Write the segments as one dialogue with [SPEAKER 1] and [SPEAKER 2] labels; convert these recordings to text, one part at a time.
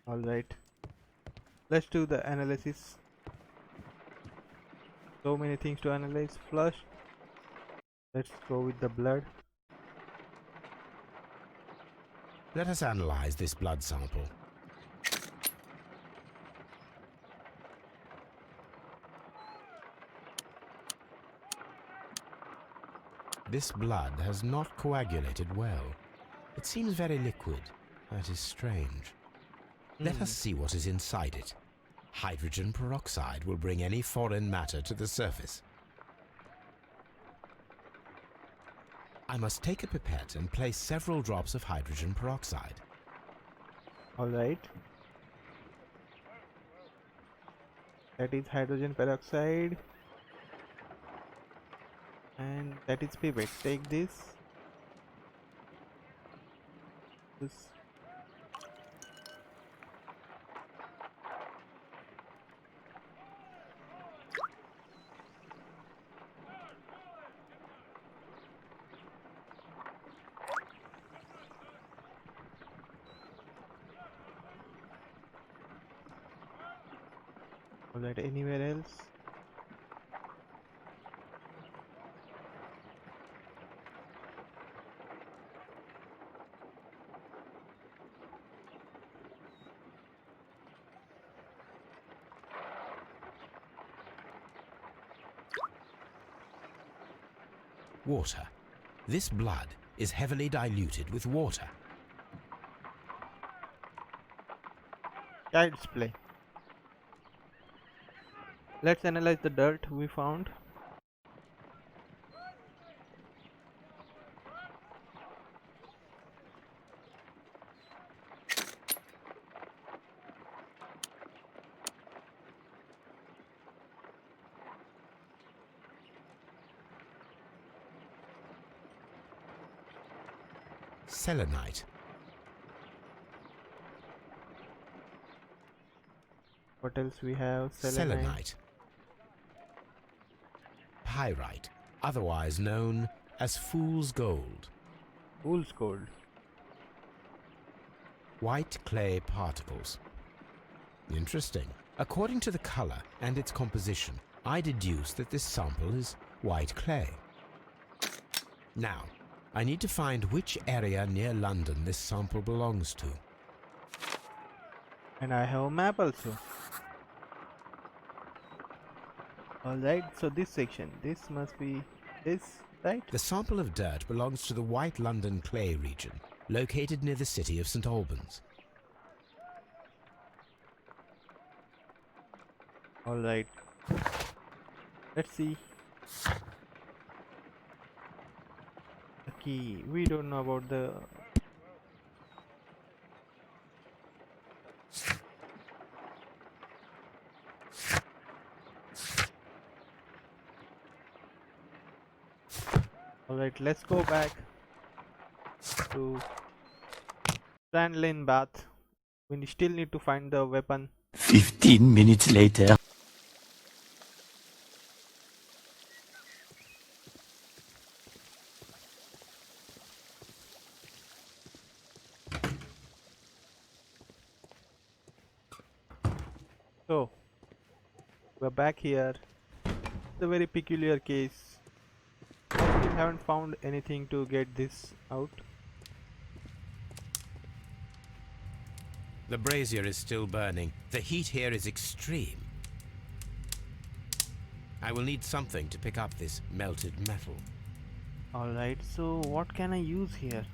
[SPEAKER 1] Alright, let's do the analysis. So many things to analyze. Flush. Let's go with the blood.
[SPEAKER 2] Let us analyze this blood sample. This blood has not coagulated well. It seems very liquid. That is strange. Let us see what is inside it. Hydrogen peroxide will bring any foreign matter to the surface. I must take a pipette and place several drops of hydrogen peroxide.
[SPEAKER 1] Alright. That is hydrogen peroxide. And that is pipette. Take this. Alright, anywhere else?
[SPEAKER 2] Water. This blood is heavily diluted with water.
[SPEAKER 1] Child's play. Let's analyze the dirt we found.
[SPEAKER 2] Selenite.
[SPEAKER 1] What else we have?
[SPEAKER 2] Selenite. Pyrite, otherwise known as fool's gold.
[SPEAKER 1] Fool's gold.
[SPEAKER 2] White clay particles. Interesting. According to the color and its composition, I deduce that this sample is white clay. Now, I need to find which area near London this sample belongs to.
[SPEAKER 1] And I have a map also. Alright, so this section, this must be this, right?
[SPEAKER 2] The sample of dirt belongs to the White London clay region, located near the city of St. Albans.
[SPEAKER 1] Alright. Let's see. The key. We don't know about the... Alright, let's go back to Sand Lane Bath. We still need to find the weapon.
[SPEAKER 3] 15 minutes later.
[SPEAKER 1] So, we're back here. It's a very peculiar case. I still haven't found anything to get this out.
[SPEAKER 2] The brazier is still burning. The heat here is extreme. I will need something to pick up this melted metal.
[SPEAKER 1] Alright, so what can I use here?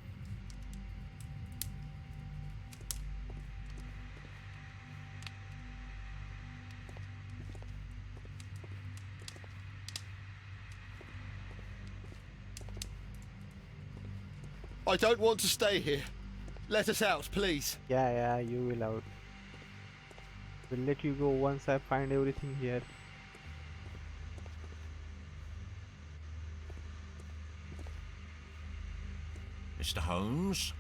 [SPEAKER 4] I don't want to stay here. Let us out, please.
[SPEAKER 1] Yeah, you will out. We'll let you go once I find everything here.
[SPEAKER 5] Mr. Holmes?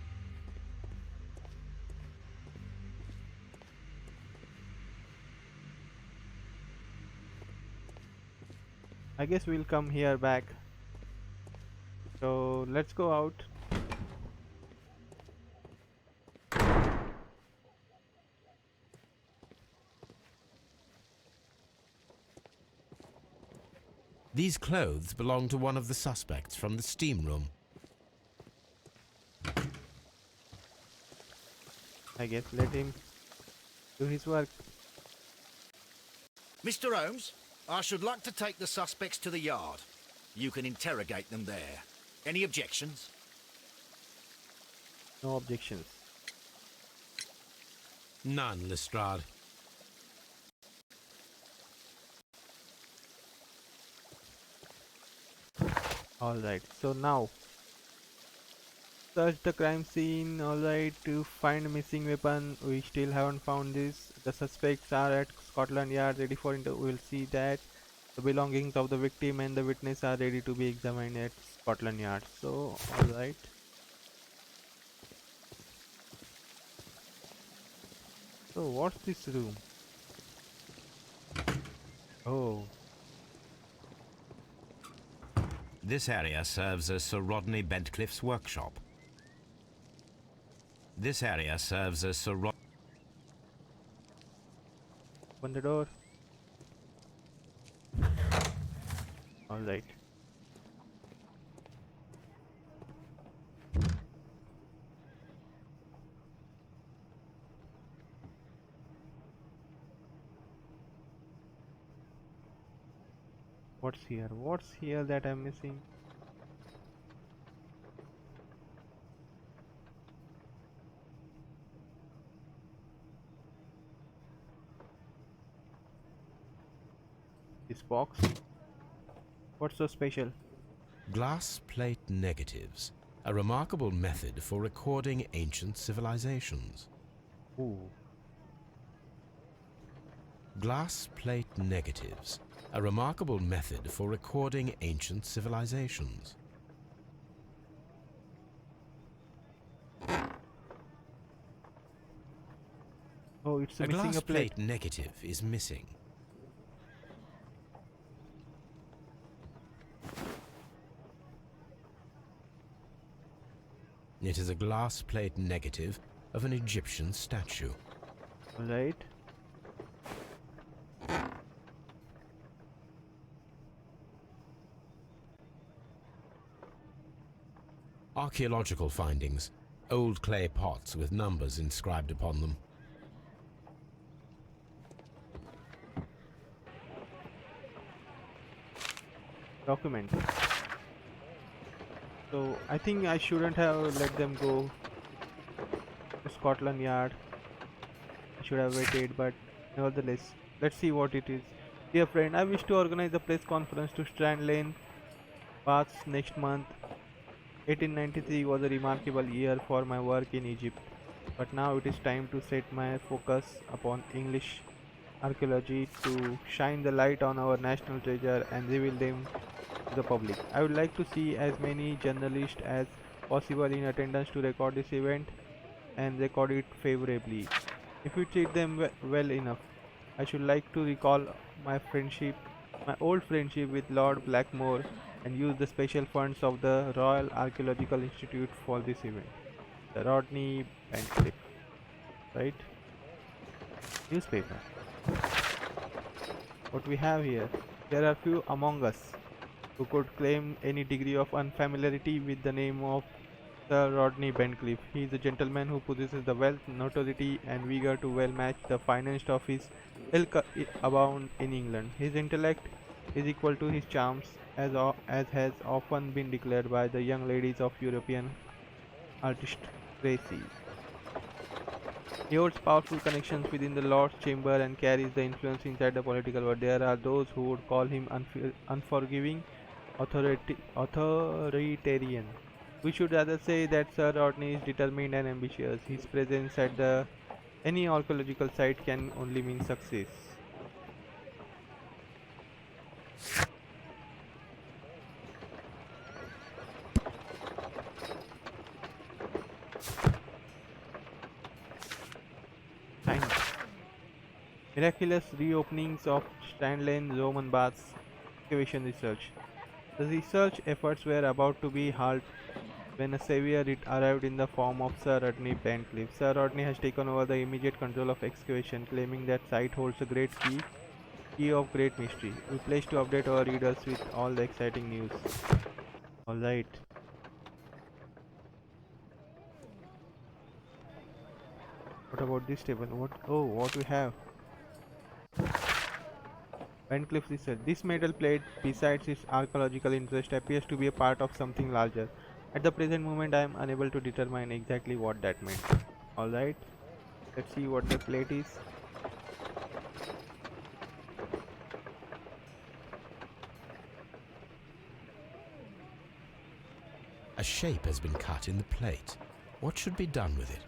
[SPEAKER 1] I guess we'll come here back. So let's go out.
[SPEAKER 2] These clothes belong to one of the suspects from the steam room.
[SPEAKER 1] I guess let him do his work.
[SPEAKER 5] Mr. Holmes, I should like to take the suspects to the yard. You can interrogate them there. Any objections?
[SPEAKER 1] No objections.
[SPEAKER 2] None, Lestrade.
[SPEAKER 1] Alright, so now search the crime scene. Alright, to find missing weapon. We still haven't found this. The suspects are at Scotland Yard ready for interview. We'll see that. The belongings of the victim and the witness are ready to be examined at Scotland Yard. So, alright. So, what's this room? Oh,
[SPEAKER 2] This area serves as Sir Rodney Bentcliff's workshop. This area serves as Sir Rod...
[SPEAKER 1] open the door. Alright. What's here? What's here that I'm missing? This box? What's so special?
[SPEAKER 2] Glass plate negatives, a remarkable method for recording ancient civilizations.
[SPEAKER 1] Ooh.
[SPEAKER 2] Glass plate negatives, a remarkable method for recording ancient civilizations.
[SPEAKER 1] Oh, it's
[SPEAKER 2] A
[SPEAKER 1] missing
[SPEAKER 2] glass
[SPEAKER 1] a plate.
[SPEAKER 2] plate negative is missing. It is a glass plate negative of an Egyptian statue.
[SPEAKER 1] Alright.
[SPEAKER 2] Archaeological findings, old clay pots with numbers inscribed upon them.
[SPEAKER 1] Document. So I think I shouldn't have let them go to Scotland Yard. I should have waited, but nevertheless, let's see what it is. Dear friend, I wish to organize a press conference to Strand Lane Baths next month. 1893 was a remarkable year for my work in Egypt, but now it is time to set my focus upon English archaeology to shine the light on our national treasure and reveal them to the public. I would like to see as many journalists as possible in attendance to record this event and record it favorably. If you treat them well enough, I should like to recall my old friendship with Lord Blackmore and use the special funds of the Royal Archaeological Institute for this event. The Rodney Bentcliff, right? Newspaper. What we have here? There are few among us who could claim any degree of unfamiliarity with the name of Sir Rodney Bentcliff. He is a gentleman who possesses the wealth, notoriety, and vigor to well match the finest of his ilk abound in England. His intellect is equal to his charms, as has often been declared by the young ladies of European aristocracy. He holds powerful connections within the Lord's Chamber and carries the influence inside the political world. There are those who would call him unforgiving, authoritarian. We should rather say that Sir Rodney is determined and ambitious. His presence at any archaeological site can only mean success. Science. Miraculous reopenings of Strand Lane Roman baths. Excavation research. The research efforts were about to be halted when a savior arrived in the form of Sir Rodney Bentcliff. Sir Rodney has taken over the immediate control of excavation, claiming that site holds a great key Key of great mystery. We pledge to update our readers with all the exciting news. Alright. What about this table? What we have? Bentcliff research. This metal plate, besides its archaeological interest, appears to be a part of something larger. At the present moment, I am unable to determine exactly what that meant. Alright, let's see what the plate is.
[SPEAKER 2] A shape has been cut in the plate. What should be done with it?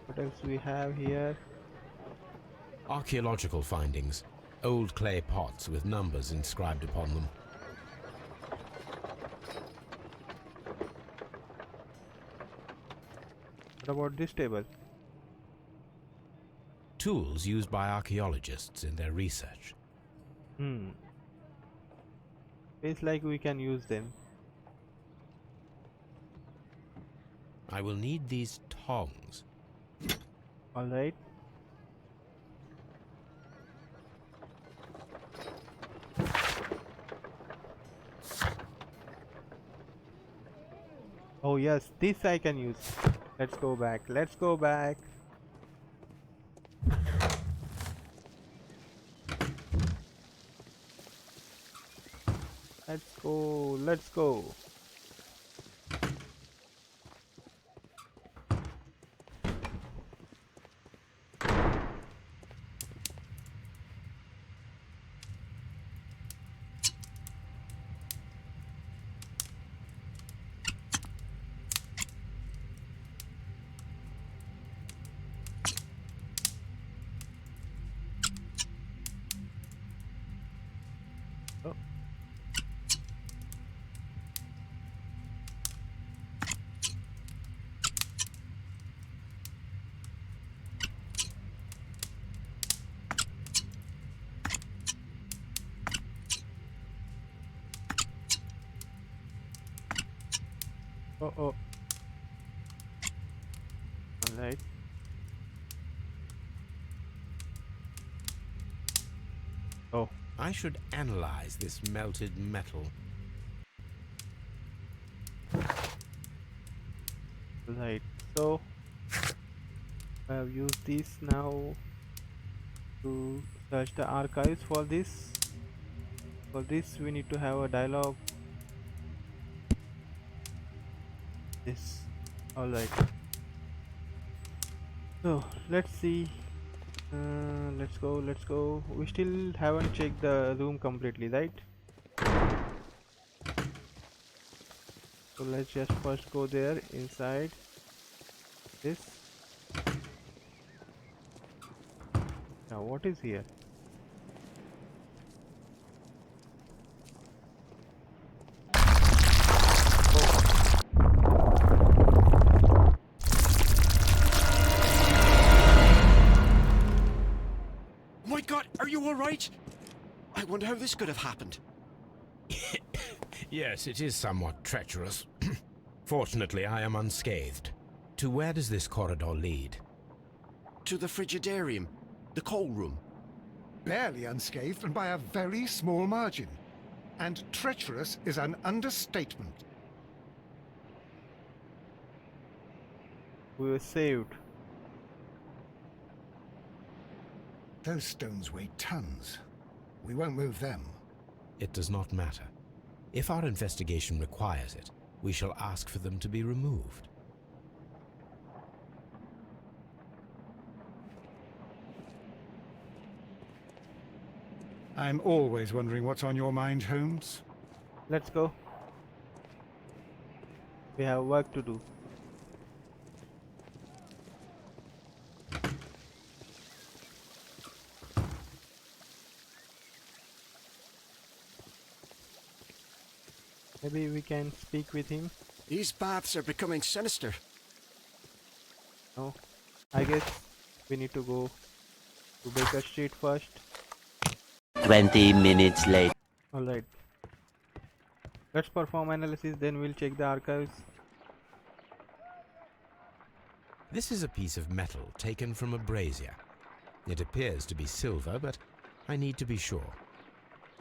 [SPEAKER 1] What else we have here?
[SPEAKER 2] Archaeological findings. Old clay pots with numbers inscribed upon them.
[SPEAKER 1] What about this table?
[SPEAKER 2] Tools used by archaeologists in their research.
[SPEAKER 1] Feels like we can use them.
[SPEAKER 2] I will need these tongs.
[SPEAKER 1] Alright. Oh yes, this I can use. Let's go back. Let's go back. Let's go. Let's go. Oh. Oh. Alright. Oh.
[SPEAKER 2] I should analyze this melted metal.
[SPEAKER 1] Right. So I have used this now to search the archives for this. For this we need to have a dialogue. This. Alright. So let's see. Let's go. We still haven't checked the room completely, right? So let's just first go there inside this. Now what is here?
[SPEAKER 4] Oh my god, are you alright? I wonder how this could have happened.
[SPEAKER 2] Yes, it is somewhat treacherous. Fortunately, I am unscathed. To where does this corridor lead?
[SPEAKER 4] To the frigidarium, the coal room.
[SPEAKER 6] Barely unscathed and by a very small margin. And treacherous is an understatement.
[SPEAKER 1] We were saved.
[SPEAKER 6] Those stones weigh tons. We won't move them.
[SPEAKER 2] It does not matter. If our investigation requires it, we shall ask for them to be removed.
[SPEAKER 6] I'm always wondering what's on your mind, Holmes.
[SPEAKER 1] Let's go. We have work to do. Maybe we can speak with him.
[SPEAKER 4] These baths are becoming sinister.
[SPEAKER 1] No, I guess we need to go to Baker Street first.
[SPEAKER 3] 20 minutes later.
[SPEAKER 1] Alright. Let's perform analysis, then we'll check the archives.
[SPEAKER 2] This is a piece of metal taken from a brazier. It appears to be silver, but I need to be sure.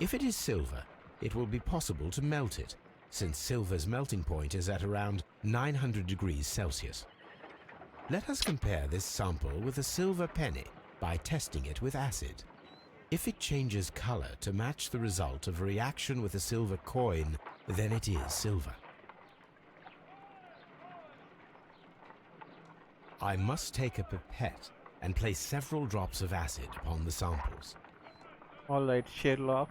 [SPEAKER 2] If it is silver, it will be possible to melt it, since silver's melting point is at around 900 degrees Celsius. Let us compare this sample with a silver penny by testing it with acid. If it changes color to match the result of a reaction with a silver coin, then it is silver. I must take a pipette and place several drops of acid upon the samples.
[SPEAKER 1] Alright, Sherlock.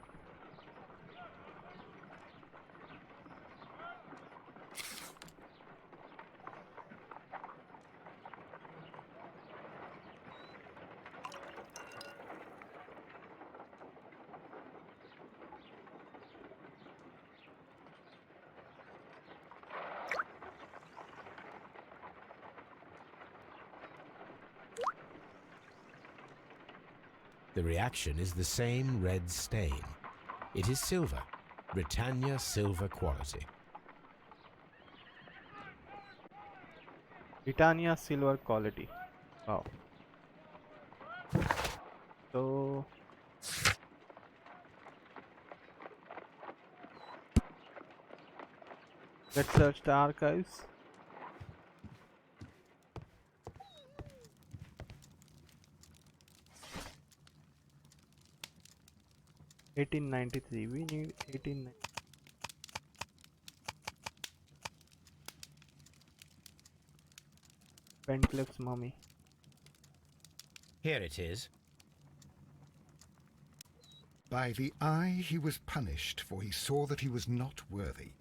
[SPEAKER 2] The reaction is the same red stain. It is silver, Britannia silver quality.
[SPEAKER 1] Britannia silver quality. Wow. So let's search the archives. (1893). We need 1890. Bentcliff's mummy.
[SPEAKER 2] Here it is.
[SPEAKER 6] By the eye he was punished, for he saw that he was not worthy.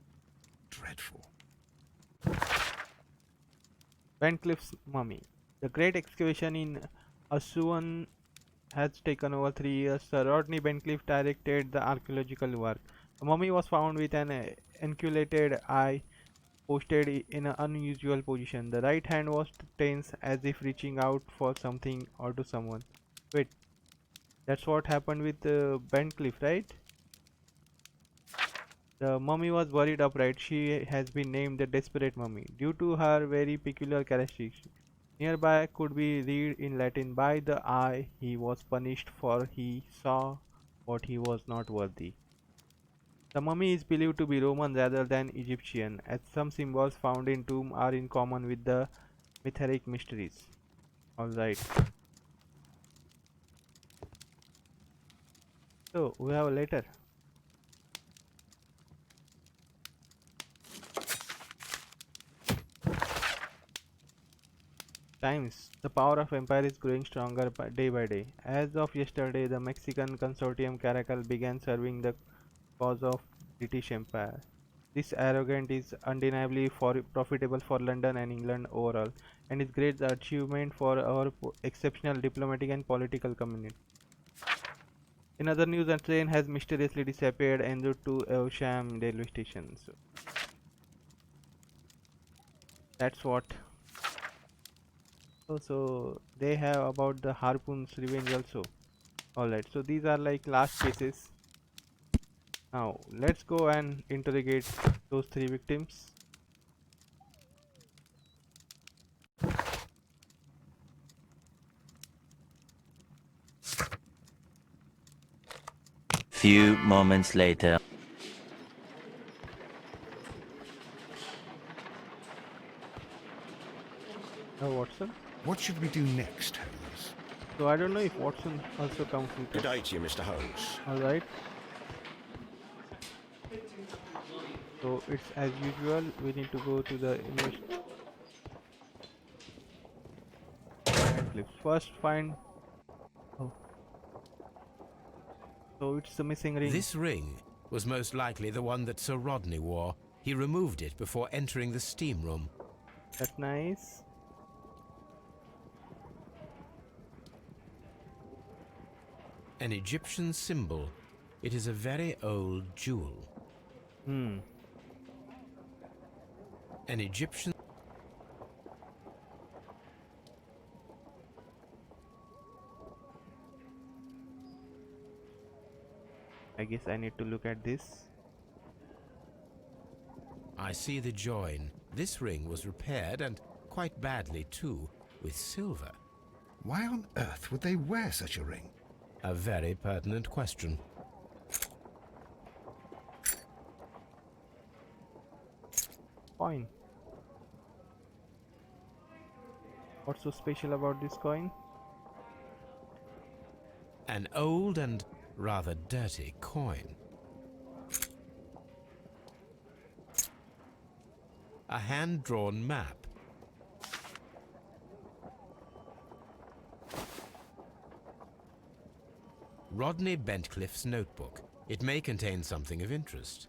[SPEAKER 6] Dreadful.
[SPEAKER 1] Bentcliff's mummy. The great excavation in Assuan has taken over 3 years. Sir Rodney Bentcliff directed the archaeological work. The mummy was found with an enculated eye posted in an unusual position. The right hand was tense as if reaching out for something or to someone. Wait, that's what happened with Bentcliff, right? The mummy was buried upright. She has been named the Desperate Mummy due to her very peculiar characteristics. Nearby could be read in Latin, "By the eye he was punished, for he saw what he was not worthy." The mummy is believed to be Roman rather than Egyptian, as some symbols found in tomb are in common with the Mitheric mysteries. Alright. So we have a letter. Times. The power of empire is growing stronger day by day. As of yesterday, the Mexican consortium Caracal began serving the cause of British Empire. This arrogance is undeniably profitable for London and England overall, and is great achievement for our exceptional diplomatic and political community. In other news, a train has mysteriously disappeared en route to Evesham railway station. So that's what. So they have about the harpoon's revenge also. Alright, so these are like last cases. Now let's go and interrogate those 3 victims.
[SPEAKER 3] Few moments later.
[SPEAKER 1] Watson.
[SPEAKER 6] What should we do next, Holmes?
[SPEAKER 1] So I don't know if Watson also comes with
[SPEAKER 4] Good
[SPEAKER 1] us.
[SPEAKER 4] day to you, Mr. Holmes.
[SPEAKER 1] Alright. So it's as usual, we need to go to the first find. Oh. So it's the missing ring.
[SPEAKER 2] This ring was most likely the one that Sir Rodney wore. He removed it before entering the steam room.
[SPEAKER 1] That's nice.
[SPEAKER 2] An Egyptian symbol. It is a very old jewel. An Egyptian...
[SPEAKER 1] I guess I need to look at this.
[SPEAKER 2] I see the join. This ring was repaired, and quite badly too. with silver.
[SPEAKER 6] Why on earth would they wear such a ring?
[SPEAKER 2] A very pertinent question.
[SPEAKER 1] Coin. What's so special about this coin?
[SPEAKER 2] An old and rather dirty coin. A hand-drawn map. Rodney Bentcliff's notebook. It may contain something of interest.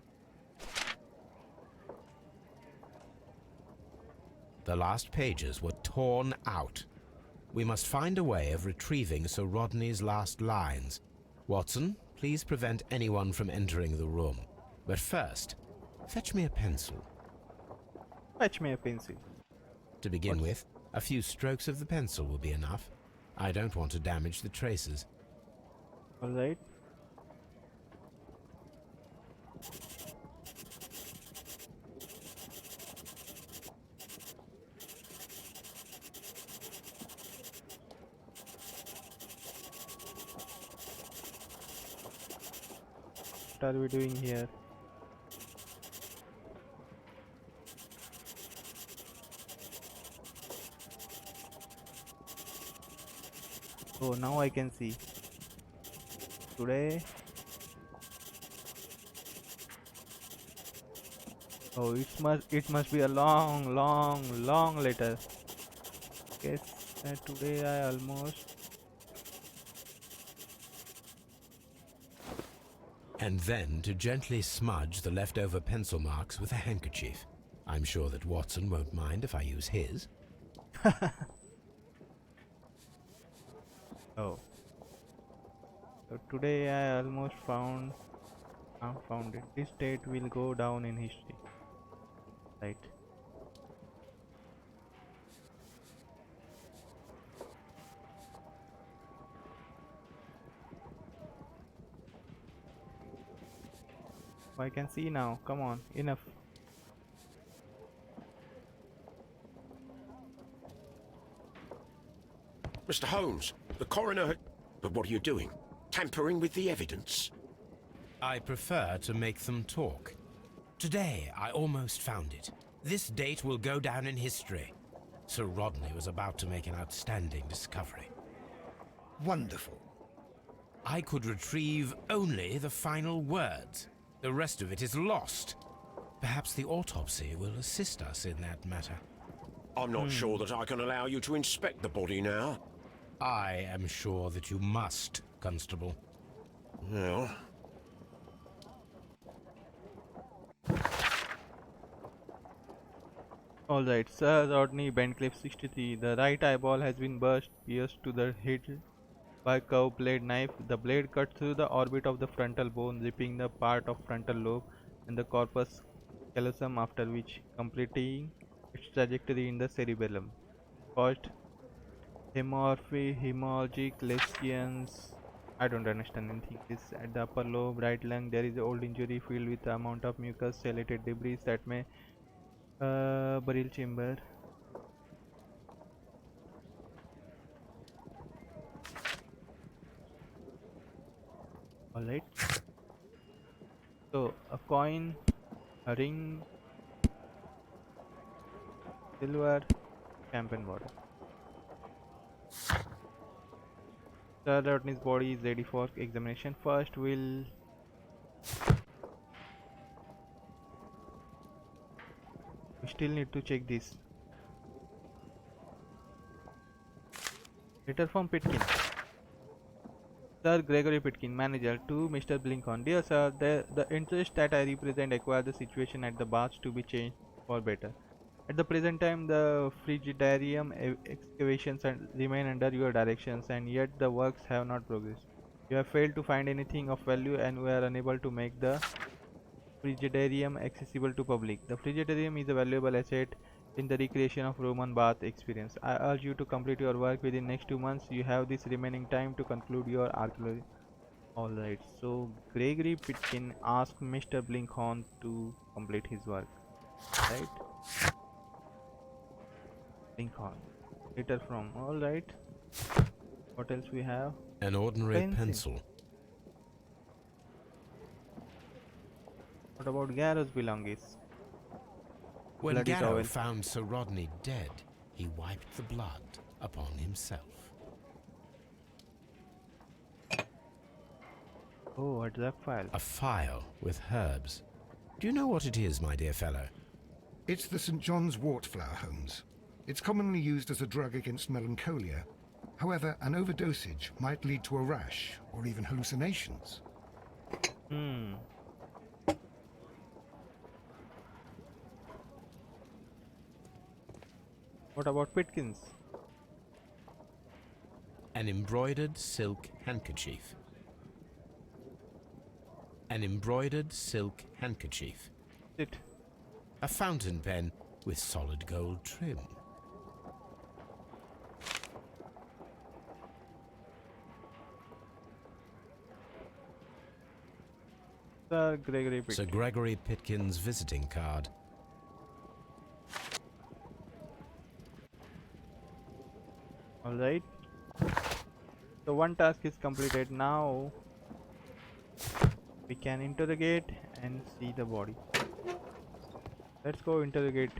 [SPEAKER 2] The last pages were torn out. We must find a way of retrieving Sir Rodney's last lines. Watson, please prevent anyone from entering the room. But first, fetch me a pencil.
[SPEAKER 1] Fetch me a pencil.
[SPEAKER 2] To begin with, a few strokes of the pencil will be enough. I don't want to damage the traces.
[SPEAKER 1] Alright. What are we doing here? Oh, now I can see. Today. Oh, it must be a long letter. Guess that today I almost.
[SPEAKER 2] And then to gently smudge the leftover pencil marks with a handkerchief. I'm sure that Watson won't mind if I use his.
[SPEAKER 1] Oh. So today I almost found it. This date will go down in history. Right. I can see now. Come on, enough.
[SPEAKER 4] Mr. Holmes, the coroner had... But what are you doing? Tampering with the evidence?
[SPEAKER 2] I prefer to make them talk. Today, I almost found it. This date will go down in history. Sir Rodney was about to make an outstanding discovery.
[SPEAKER 6] Wonderful.
[SPEAKER 2] I could retrieve only the final words. The rest of it is lost. Perhaps the autopsy will assist us in that matter.
[SPEAKER 4] I'm not sure that I can allow you to inspect the body now.
[SPEAKER 2] I am sure that you must, Constable.
[SPEAKER 4] Well...
[SPEAKER 1] Alright, Sir Rodney Bentcliff 63. The right eyeball has been pierced to the head by a curved blade knife. The blade cut through the orbit of the frontal bone, ripping the part of frontal lobe and the corpus callosum, after which completing its trajectory in the cerebellum. Caused hemorrhagic lesions. I don't understand anything. This at the upper lobe, right lung. There is an old injury filled with the amount of mucus, ciliated debris that may burial chamber. Alright. So a coin, a ring, silver, champagne bottle. Sir Rodney's body is ready for examination. First we'll we still need to check this. Letter from Pitkin. Sir Gregory Pitkin, manager, to Mr. Blinkhorn. Dear sir, the interest that I represent acquired the situation at the baths to be changed for better. At the present time, the frigidarium excavations remain under your directions, and yet the works have not progressed. You have failed to find anything of value, and we are unable to make the frigidarium accessible to public. The frigidarium is a valuable asset in the recreation of Roman bath experience. I urge you to complete your work within next 2 months. You have this remaining time to conclude your archaeology. Alright, so Gregory Pitkin asked Mr. Blinkhorn to complete his work. Right? Blinkhorn. Letter from. All right. What else we have?
[SPEAKER 2] An ordinary
[SPEAKER 1] Pencil.
[SPEAKER 2] pencil.
[SPEAKER 1] What about Garrow's belongings?
[SPEAKER 2] When
[SPEAKER 1] Bloody
[SPEAKER 2] Garrow
[SPEAKER 1] towel.
[SPEAKER 2] found Sir Rodney dead, he wiped the blood upon himself.
[SPEAKER 1] Oh, a drug file.
[SPEAKER 2] A file with herbs. Do you know what it is, my dear fellow?
[SPEAKER 6] It's the St. John's wort flower, Holmes. It's commonly used as a drug against melancholia. However, an overdosage might lead to a rash or even hallucinations.
[SPEAKER 1] Hmm. What about Pitkins?
[SPEAKER 2] An embroidered silk handkerchief. An embroidered silk handkerchief.
[SPEAKER 1] It.
[SPEAKER 2] A fountain pen with solid gold trim.
[SPEAKER 1] Sir Gregory Pitkins.
[SPEAKER 2] Sir Gregory Pitkin's visiting card.
[SPEAKER 1] All right. So one task is completed. Now we can interrogate and see the body. Let's go interrogate